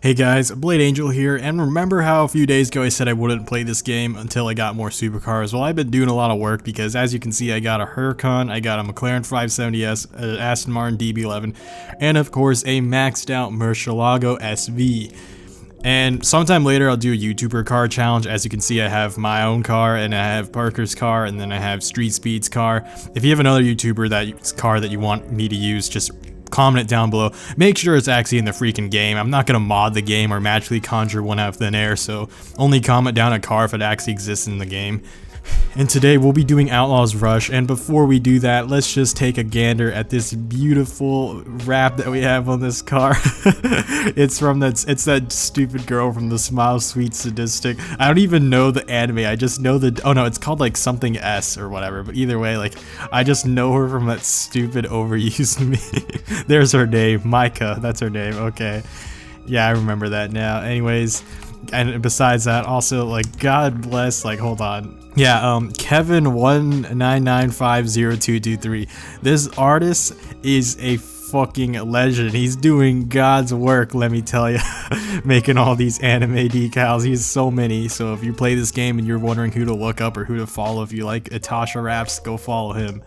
Hey guys, Blade Angel here, and remember how a few days ago I said I wouldn't play this game until I got more supercars? Well, I've been doing a lot of work because as you can see I got a Huracan, I got a McLaren 570S, an Aston Martin DB11, and of course a maxed out Murcielago SV. And sometime later I'll do a YouTuber car challenge. As you can see I have my own car, and I have Parker's car, and then I have Street Speed's car. If you have another YouTuber car that you want me to use, just comment it down below. Make sure it's actually in the freaking game. I'm not gonna mod the game or magically conjure one out of thin air, so only comment down a car if it actually exists in the game. And today we'll be doing Outlaw's Rush, and before we do that, let's just take a gander at this beautiful wrap that we have on this car. It's that stupid girl from the Smile Sweet Sadistic. I don't even know the anime, I just know oh no, it's called like something S or whatever, but either way, like, I just know her from that stupid overused meme. There's her name, Micah, that's her name, okay. Yeah, I remember that now. Anyways, and besides that, also, like, God bless, like, hold on. Yeah, Kevin19950223. This artist is a fucking legend. He's doing God's work, let me tell you. Making all these anime decals. He has so many. So if you play this game and you're wondering who to look up or who to follow, if you like Atasha Raps, go follow him.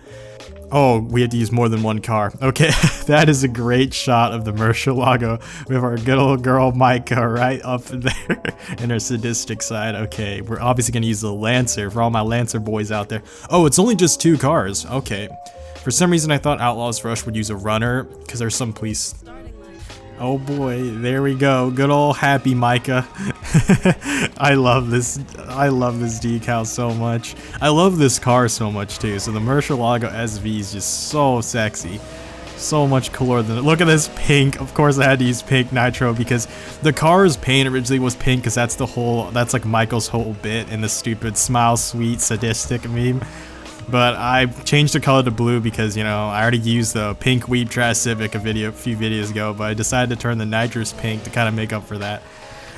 Oh, we had to use more than one car. Okay, that is a great shot of the Murcielago with our good old girl Micah right up there in her sadistic side. Okay, we're obviously going to use the Lancer for all my Lancer boys out there. Oh, it's only just 2 cars. Okay. For some reason, I thought Outlaw's Rush would use a runner because there's some police. Oh boy, there we go. Good old happy Micah. I love this decal so much. I love this car so much too. So the Murcielago SV is just so sexy. So much cooler than it. Look at this pink. Of course I had to use pink nitro because the car's paint originally was pink because that's like Michael's whole bit in the stupid Smile Sweet Sadistic meme. But I changed the color to blue because, you know, I already used the pink Weeb Trash Civic a few videos ago, but I decided to turn the nitrous pink to kind of make up for that.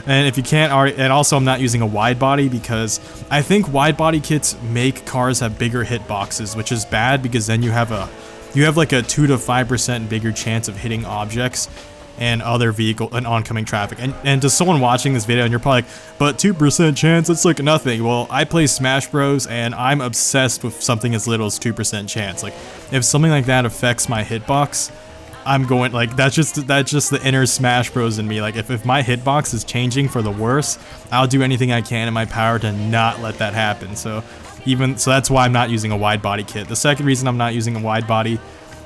And if you can't already, and also I'm not using a wide body because I think wide body kits make cars have bigger hitboxes, which is bad because then you have like a 2 to 5% bigger chance of hitting objects and other vehicle and oncoming traffic. And to someone watching this video, and you're probably like, but 2% chance, it's like nothing. Well, I play Smash Bros and I'm obsessed with something as little as 2% chance. Like, if something like that affects my hitbox, I'm going, like, that's just the inner Smash Bros in me. Like, if my hitbox is changing for the worse, I'll do anything I can in my power to not let that happen. So that's why I'm not using a wide body kit. The second reason I'm not using a wide body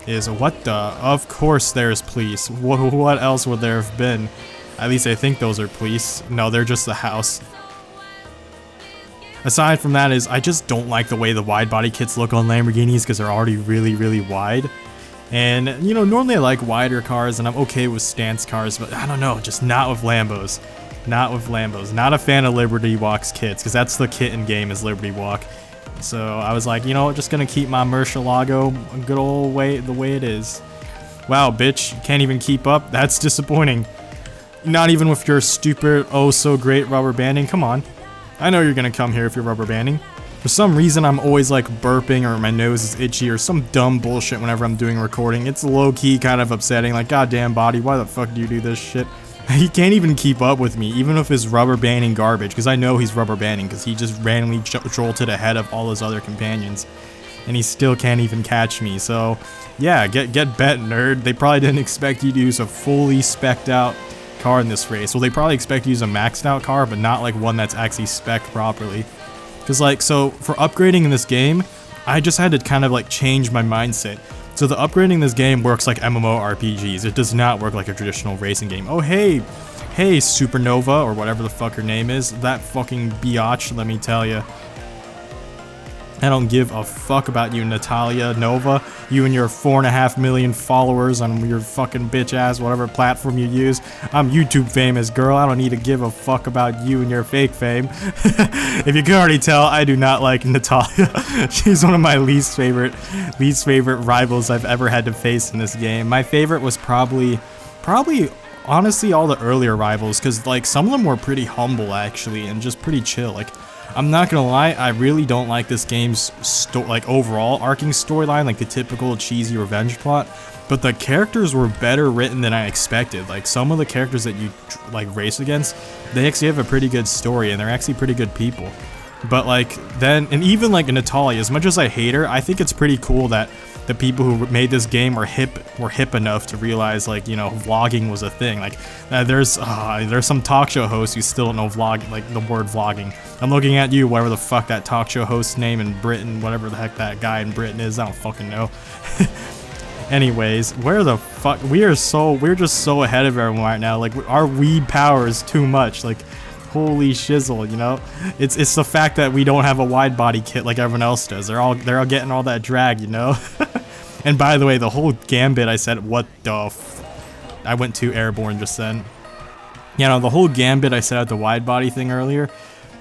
is of course there's police. What else would there have been? At least I think those are police. No, they're just the house. Aside from that is I just don't like the way the wide body kits look on Lamborghinis because they're already really, really wide. And, you know, normally I like wider cars and I'm okay with stance cars, but I don't know, just not with Lambos. Not with Lambos. Not a fan of Liberty Walk's kits because that's the kit in game is Liberty Walk. So I was like, you know what, just gonna keep my Murcielago a good old way, the way it is. Wow, bitch, you can't even keep up? That's disappointing. Not even with your stupid, oh so great rubber banding, come on. I know you're gonna come here if you're rubber banding. For some reason, I'm always like burping or my nose is itchy or some dumb bullshit whenever I'm doing recording. It's low-key kind of upsetting, like, goddamn body, why the fuck do you do this shit? He can't even keep up with me, even with his rubber banding garbage, because I know he's rubber banding, because he just randomly jolted ahead of all his other companions, and he still can't even catch me. So, yeah, get bet, nerd. They probably didn't expect you to use a fully spec'd out car in this race. Well, they probably expect you to use a maxed out car, but not like one that's actually spec'd properly. Because, like, so for upgrading in this game, I just had to kind of like change my mindset. So the upgrading in this game works like MMORPGs. It does not work like a traditional racing game. Oh, hey, Supernova, or whatever the fuck her name is. That fucking biatch, let me tell you. I don't give a fuck about you, Natalia Nova. You and your 4.5 million followers on your fucking bitch ass, whatever platform you use. I'm YouTube famous, girl. I don't need to give a fuck about you and your fake fame. If you can already tell, I do not like Natalia. She's one of my least favorite rivals I've ever had to face in this game. My favorite was probably honestly all the earlier rivals, because like some of them were pretty humble actually and just pretty chill. Like I'm not gonna lie, I really don't like this game's like overall arcing storyline, like the typical cheesy revenge plot. But the characters were better written than I expected. Like some of the characters that you like race against, they actually have a pretty good story and they're actually pretty good people. But like then, and even like Natalia, as much as I hate her, I think it's pretty cool that the people who made this game were hip enough to realize, like, you know, vlogging was a thing. Like there's some talk show hosts who still don't know like the word vlogging. I'm looking at you, whatever the fuck that talk show host name in Britain, whatever the heck that guy in Britain is, I don't fucking know. Anyways, where the fuck, we're just so ahead of everyone right now. Like our weed power is too much. Like holy shizzle, you know? It's the fact that we don't have a wide body kit like everyone else does. They're all getting all that drag, you know? And by the way, the whole gambit, I said, what the I went too airborne just then. You know, the whole gambit I said at the wide body thing earlier,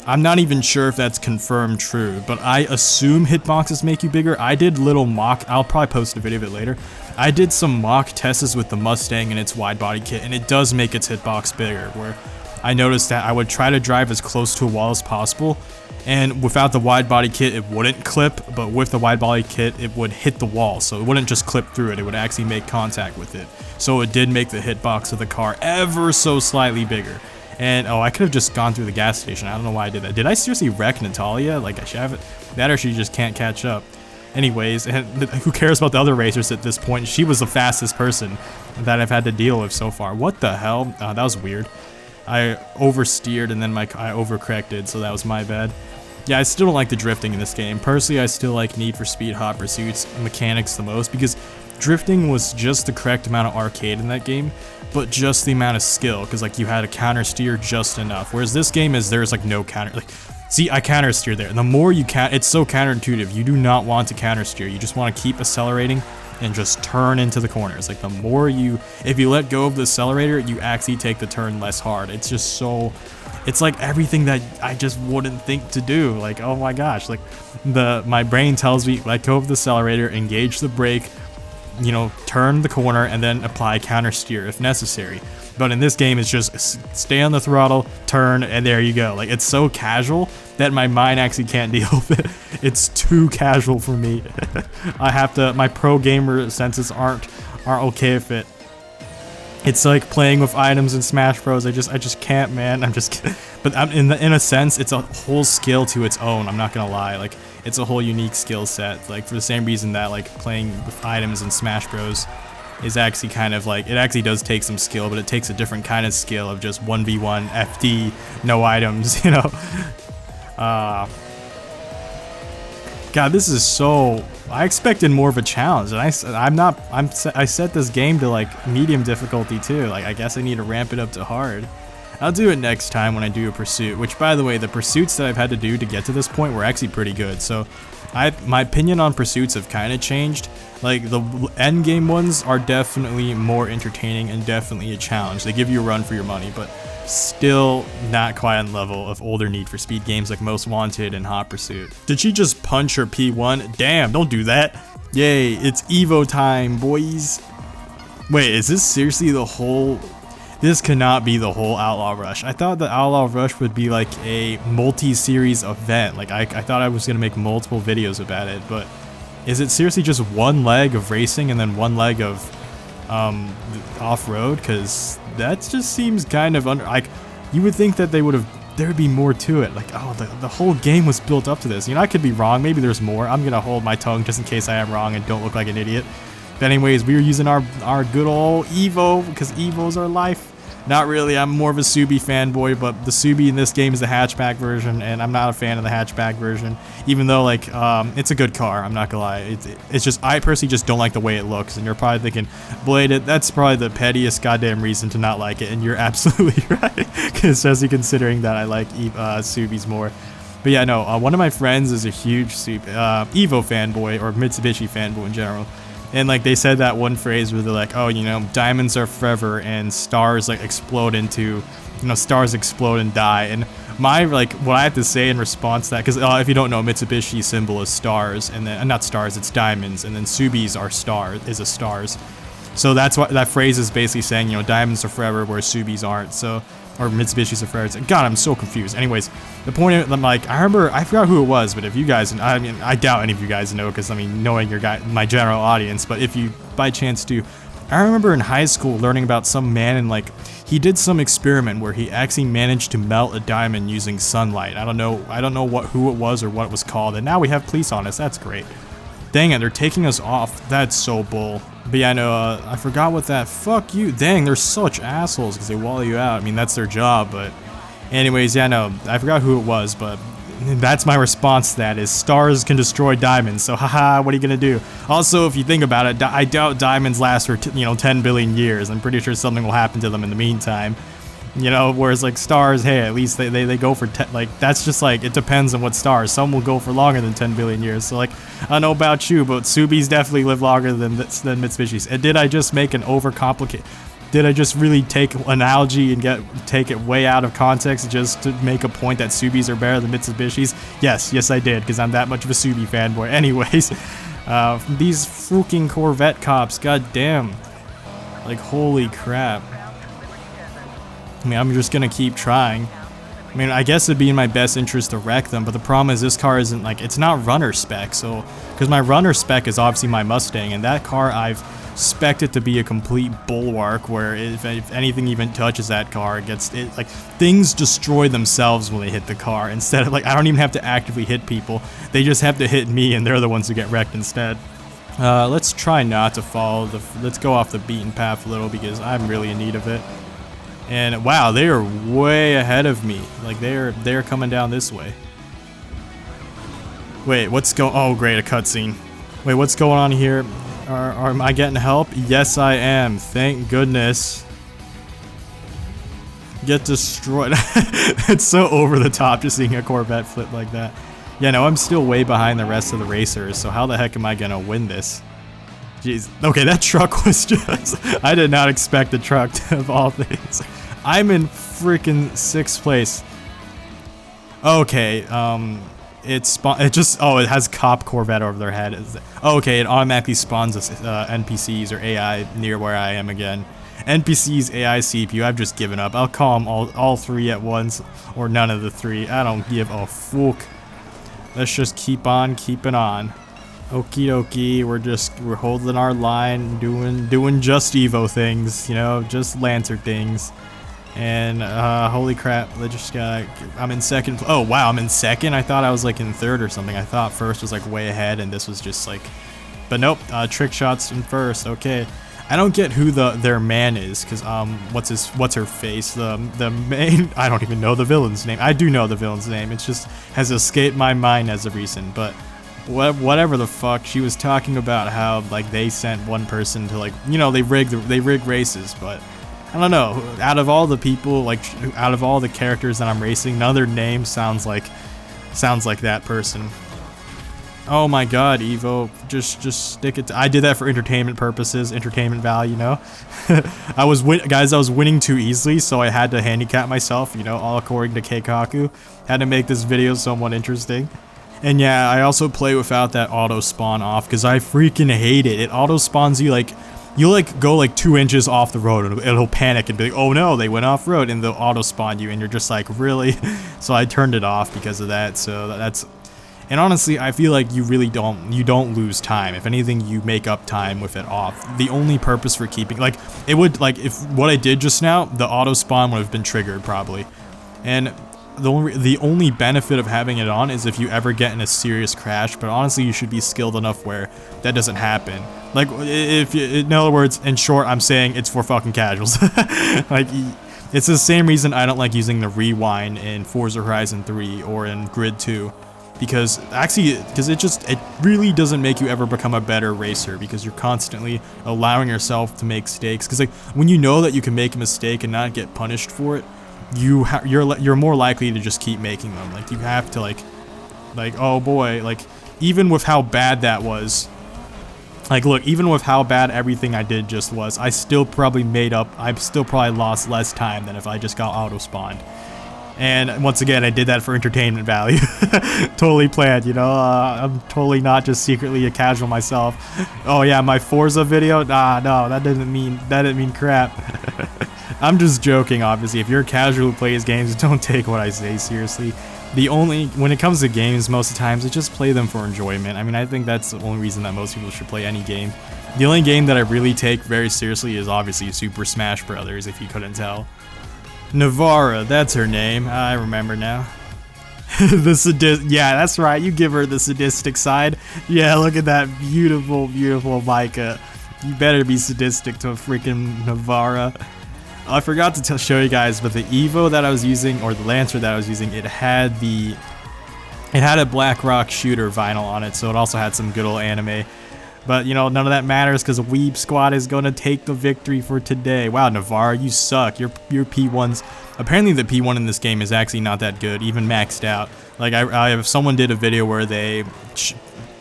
I'm not even sure if that's confirmed true, but I assume hitboxes make you bigger. I did little mock, I'll probably post a video of it later. I did some mock tests with the Mustang and its wide body kit, and it does make its hitbox bigger, where I noticed that I would try to drive as close to a wall as possible, and without the wide body kit it wouldn't clip, but with the wide body kit it would hit the wall, so it wouldn't just clip through it, it would actually make contact with it. So it did make the hitbox of the car ever so slightly bigger. And oh, I could have just gone through the gas station. I don't know why I did that. Did I seriously wreck Natalia? Like I should have it. That or she just can't catch up. Anyways, and who cares about the other racers at this point? She was the fastest person that I've had to deal with so far. What the hell? That was weird. I oversteered and then I overcorrected, so that was my bad. Yeah, I still don't like the drifting in this game. Personally, I still like Need for Speed Hot Pursuit's mechanics the most, because drifting was just the correct amount of arcade in that game, but just the amount of skill, because like you had to counter steer just enough. Whereas this game there's like no counter. Like, see, I counter steer there. And the more you it's so counterintuitive. You do not want to counter steer. You just want to keep accelerating and just turn into the corners. Like the more if you let go of the accelerator, you actually take the turn less hard. It's just so, it's like everything that I just wouldn't think to do. Like, oh my gosh, like my brain tells me let go of the accelerator, engage the brake, you know, turn the corner, and then apply counter steer if necessary. But in this game, it's just stay on the throttle, turn, and there you go. Like, it's so casual that my mind actually can't deal with it. It's too casual for me. I have to, my pro gamer senses aren't okay with it. It's like playing with items in Smash Bros. I just can't, man. But in a sense, it's a whole skill to its own. I'm not gonna lie. Like, it's a whole unique skill set. Like, for the same reason that like playing with items in Smash Bros. Is actually kind of like, it actually does take some skill, but it takes a different kind of skill of just 1v1 FD, no items, you know. God, this is so, I expected more of a challenge, and I set this game to like medium difficulty too. Like, I guess I need to ramp it up to hard. I'll do it next time when I do a pursuit, which, by the way, the pursuits that I've had to do to get to this point were actually pretty good. So my opinion on pursuits have kind of changed. Like, the end game ones are definitely more entertaining and definitely a challenge. They give you a run for your money, but still not quite on the level of older Need for Speed games like Most Wanted and Hot Pursuit. Did she just punch her P1? Damn, don't do that. Yay, it's Evo time, boys. Wait, is this seriously the whole... This cannot be the whole Outlaw Rush. I thought the Outlaw Rush would be like a multi-series event. Like, I thought I was going to make multiple videos about it, but is it seriously just one leg of racing and then one leg of off-road? Because that just seems kind of like, you would think that there'd be more to it. Like, oh, the whole game was built up to this. You know, I could be wrong. Maybe there's more. I'm going to hold my tongue just in case I am wrong and don't look like an idiot. But anyways, we were using our good old Evo, because Evo's our life. Not really, I'm more of a Subi fanboy, but the Subi in this game is the hatchback version, and I'm not a fan of the hatchback version, even though, like, it's a good car, I'm not gonna lie. It's just, I personally just don't like the way it looks, and you're probably thinking, Blade, that's probably the pettiest goddamn reason to not like it, and you're absolutely right, especially considering that I like Subis more. But yeah, no, one of my friends is a huge Evo fanboy, or Mitsubishi fanboy in general. And like, they said that one phrase where they're like, oh, you know, diamonds are forever and stars like explode into, you know, stars explode and die. And my, like, what I have to say in response to that, because if you don't know, Mitsubishi symbol is stars, and then not stars, it's diamonds, and then Subi's are stars, is a stars. So that's what that phrase is basically saying, you know, diamonds are forever where Subis aren't. So, or Mitsubishis are forever. God, I'm so confused. Anyways, the point is, I'm like, I forgot who it was, but if you guys, I mean, I doubt any of you guys know, because I mean, knowing my general audience, but if you by chance do, I remember in high school learning about some man, and like, he did some experiment where he actually managed to melt a diamond using sunlight. I don't know who it was or what it was called, and now we have police on us. That's great. Dang it, they're taking us off. That's so bull. But yeah, no, I forgot what that. Fuck you. Dang, they're such assholes because they wall you out. I mean, that's their job, but anyways, yeah, no, I forgot who it was, but that's my response to that is stars can destroy diamonds. So haha, what are you gonna do? Also, if you think about it, I doubt diamonds last for 10 billion years. I'm pretty sure something will happen to them in the meantime. You know, whereas like stars, hey, at least they go for like, that's just like, it depends on what stars. Some will go for longer than 10 billion years. So like, I don't know about you, but Subis definitely live longer than Mitsubishis. And did I just make an overcomplicate? Did I just really take an analogy and take it way out of context just to make a point that Subis are better than Mitsubishis? Yes I did, because I'm that much of a Subi fanboy. Anyways, these freaking Corvette cops, god damn. Like, holy crap. I mean, I'm just gonna keep trying. I mean, I guess it'd be in my best interest to wreck them, but the problem is this car isn't, like, it's not runner spec, so, because my runner spec is obviously my Mustang, and that car I've spec'd it to be a complete bulwark, where if anything even touches that car, like, things destroy themselves when they hit the car, instead of, like, I don't even have to actively hit people, they just have to hit me, and they're the ones who get wrecked instead. Let's try not to follow let's go off the beaten path a little, because I'm really in need of it. And wow, they are way ahead of me. Like they're coming down this way. Wait, oh great, a cutscene. Wait, what's going on here? Am I getting help? Yes, I am. Thank goodness. Get destroyed. It's so over the top just seeing a Corvette flip like that. Yeah, no, I'm still way behind the rest of the racers, so how the heck am I gonna win this? Jeez. Okay, that truck was just... I did not expect the truck to, of all things. I'm in freaking 6th place. Okay, it has cop Corvette over their head. Okay, it automatically spawns NPCs or AI near where I am again. NPCs, AI, CPU, I've just given up. I'll call them all three at once, or none of the three. I don't give a fuck. Let's just keep on keeping on. Okie dokie, we're holding our line, doing just Evo things, you know, just Lancer things. And holy crap, I'm in second. Oh wow, I'm in second. I thought I was like in third or something. I thought first was like way ahead, and this was just like, but nope. Trick shots in first. Okay, I don't get who their man is, because what's her face? The main. I don't even know the villain's name. I do know the villain's name. It just has escaped my mind as of recent, but. Whatever the fuck, she was talking about how like they sent one person to, like, you know, they rig races, but I don't know, out of all the people, like out of all the characters that I'm racing, none of their name sounds like that person. Oh my god, Evo, just stick it to, I did that for entertainment purposes, entertainment value, you know. I was winning too easily, so I had to handicap myself, you know, all according to Cartaku. Had to make this video somewhat interesting. And yeah, I also play without that auto spawn off, because I freaking hate it. It auto spawns you like, go like 2 inches off the road, and it'll panic and be like, oh no, they went off road, and they'll auto spawn you, and you're just like, really? So I turned it off because of that. So that's, and honestly, I feel like you don't lose time. If anything, you make up time with it off. The only purpose for keeping, like, it would, like, if what I did just now, the auto spawn would have been triggered probably. And the only benefit of having it on is if you ever get in a serious crash, but honestly you should be skilled enough where that doesn't happen. Like, if you, in other words, in short, I'm saying it's for fucking casuals. Like, it's the same reason I don't like using the rewind in Forza Horizon 3 or in Grid 2. Because it really doesn't make you ever become a better racer, because you're constantly allowing yourself to make mistakes. Because like, when you know that you can make a mistake and not get punished for it, you're more likely to just keep making them. Like, you have to like oh boy, like, even with how bad that was, like, look, even with how bad everything I did just was, I still probably lost less time than if I just got auto spawned. And once again, I did that for entertainment value. Totally planned, you know. I'm totally not just secretly a casual myself. Oh yeah, my Forza video? Nah, no, that didn't mean crap. I'm just joking, obviously. If you're a casual who plays games, don't take what I say seriously. When it comes to games, most of the times, it's just play them for enjoyment. I mean, I think that's the only reason that most people should play any game. The only game that I really take very seriously is obviously Super Smash Brothers, if you couldn't tell. Navara, that's her name. I remember now. Yeah, that's right. You give her the sadistic side. Yeah, look at that beautiful, beautiful Micah. You better be sadistic to freaking Navara. I forgot to show you guys, but the Evo that I was using, or the Lancer that I was using, it had a Black Rock Shooter vinyl on it, so it also had some good old anime. But, you know, none of that matters because Weeb Squad is going to take the victory for today. Wow, Navarre, you suck. Your P1's... Apparently the P1 in this game is actually not that good, even maxed out. Like, someone did a video where they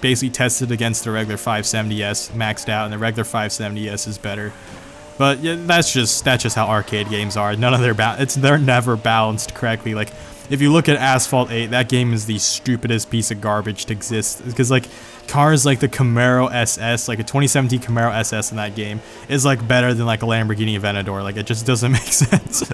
basically tested against the regular 570S maxed out, and the regular 570S is better. But yeah, that's just how arcade games are. None of they're never balanced correctly. Like, if you look at Asphalt 8, that game is the stupidest piece of garbage to exist. Because, like, cars like the Camaro SS, like a 2017 Camaro SS in that game, is, like, better than, like, a Lamborghini Aventador. Like, it just doesn't make sense.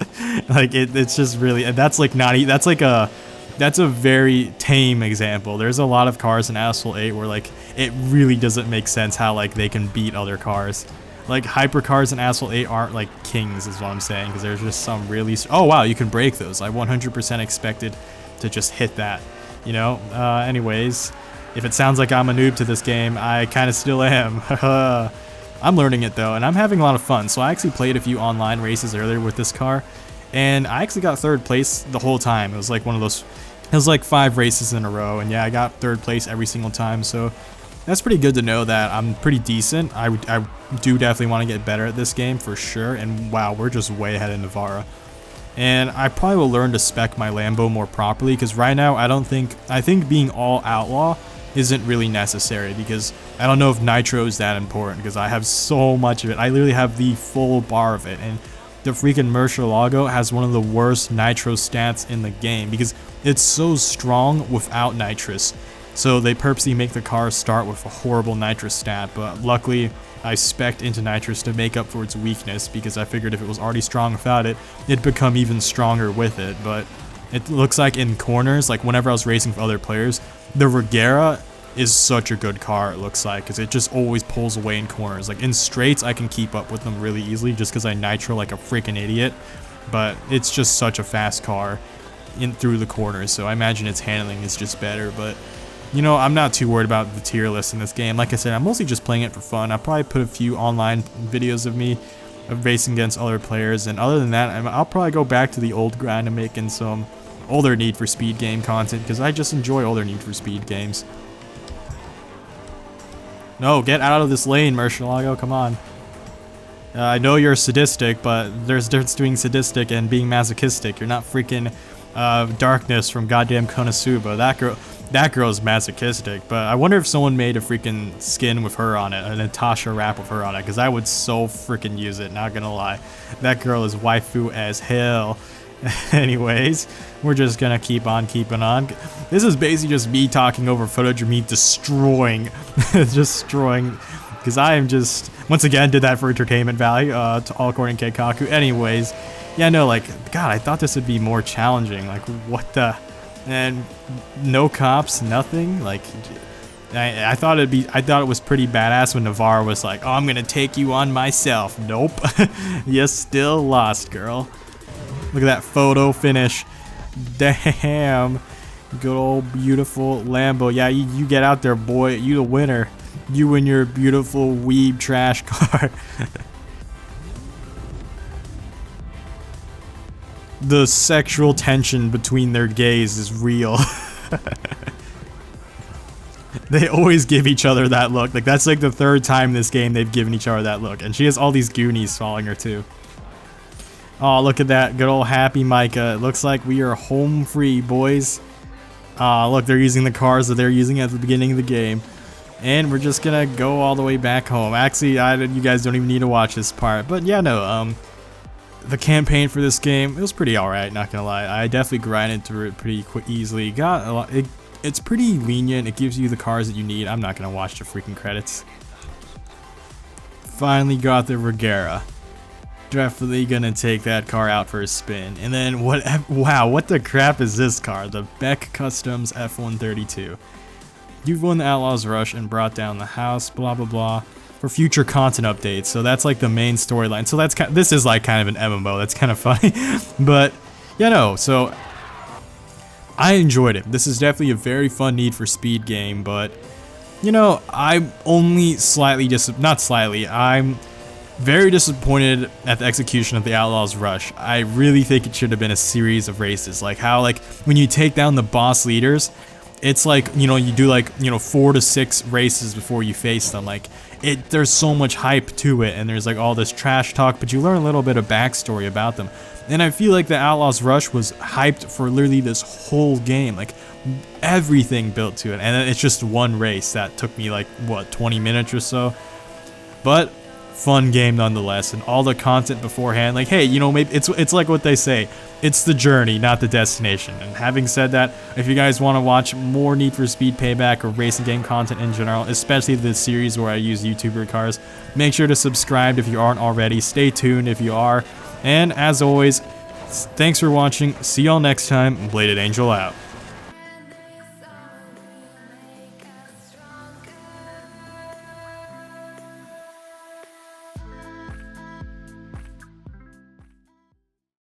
Like, it's just really... And that's, like, that's a very tame example. There's a lot of cars in Asphalt 8 where, like, it really doesn't make sense how, like, they can beat other cars. Like, hypercars in Asphalt 8 aren't, like, kings, is what I'm saying, because there's just some really... Oh, wow, you can break those. I 100% expected to just hit that, you know? Anyways, if it sounds like I'm a noob to this game, I kind of still am. I'm learning it, though, and I'm having a lot of fun. So I actually played a few online races earlier with this car, and I actually got third place the whole time. It was like one of those... It was like 5 races in a row, and yeah, I got third place every single time, so... That's pretty good to know that I'm pretty decent. I do definitely want to get better at this game for sure. And wow, we're just way ahead of Navarra. And I probably will learn to spec my Lambo more properly because right now I think being all Outlaw isn't really necessary because I don't know if Nitro is that important because I have so much of it. I literally have the full bar of it. And the freaking Murcielago has one of the worst Nitro stats in the game because it's so strong without nitrous. So they purposely make the car start with a horrible nitrous stat, but luckily I spec'd into nitrous to make up for its weakness because I figured if it was already strong without it, it'd become even stronger with it. But it looks like in corners, like whenever I was racing with other players, the Regera is such a good car, it looks like, because it just always pulls away in corners. Like in straights, I can keep up with them really easily just because I nitro like a freaking idiot, but it's just such a fast car through the corners, so I imagine its handling is just better. But you know, I'm not too worried about the tier list in this game. Like I said, I'm mostly just playing it for fun. I'll probably put a few online videos of me racing against other players. And other than that, I'll probably go back to the old grind and making some older Need for Speed game content because I just enjoy older Need for Speed games. No, get out of this lane, Murcielago. Come on. I know you're sadistic, but there's a difference between sadistic and being masochistic. You're not freaking Darkness from goddamn Konosuba. That girl's masochistic, but I wonder if someone made a freaking skin with her on it, a Natasha wrap with her on it, because I would so freaking use it, not gonna lie. That girl is waifu as hell. Anyways, we're just gonna keep on keeping on. This is basically just me talking over footage of me destroying, because I am just, once again, did that for entertainment value, to all according to Cartaku. Anyways, yeah, no, like, God, I thought this would be more challenging, like, what the... And no cops, nothing. Like, I thought it was pretty badass when Navarre was like, "Oh, I'm gonna take you on myself." Nope, you still lost, girl. Look at that photo finish. Damn, good old beautiful Lambo. Yeah, you get out there, boy. You the winner. You and your beautiful weeb trash car. The sexual tension between their gays is real. They always give each other that look. Like, that's like the 3rd time this game they've given each other that look. And she has all these Goonies following her too. Oh, look at that. Good old happy Micah. It looks like we are home free, boys. Look, they're using the cars that they're using at the beginning of the game. And we're just gonna go all the way back home. Actually, you guys don't even need to watch this part. But yeah, no, the campaign for this game, it was pretty alright, not gonna lie. I definitely grinded through it pretty easily. Got a lot. It's pretty lenient. It gives you the cars that you need. I'm not gonna watch the freaking credits. Finally got the Regera. Definitely gonna take that car out for a spin. And then wow, what the crap is this car? The Beck Customs F132. You've won the Outlaws Rush and brought down the house, blah blah blah, for future content updates. So that's like the main storyline. So this is like kind of an MMO. That's kind of funny. But yeah, no, so I enjoyed it. This is definitely a very fun Need for Speed game, but you know, I'm only slightly I'm very disappointed at the execution of the Outlaws Rush. I really think it should have been a series of races, like how like when you take down the boss leaders, it's like, you know, you do like, you know, 4 to 6 races before you face them. Like there's so much hype to it, and there's like all this trash talk, but you learn a little bit of backstory about them. And I feel like the Outlaws Rush was hyped for literally this whole game, like everything built to it, and it's just one race that took me like what, 20 minutes or so. But fun game nonetheless, and all the content beforehand, like, hey, you know, maybe it's like what they say, it's the journey, not the destination. And having said that, if you guys want to watch more Need for Speed Payback or racing game content in general, especially the series where I use YouTuber cars, make sure to subscribe if you aren't already. Stay tuned if you are. And as always, thanks for watching. See y'all next time. Bladed Angel out.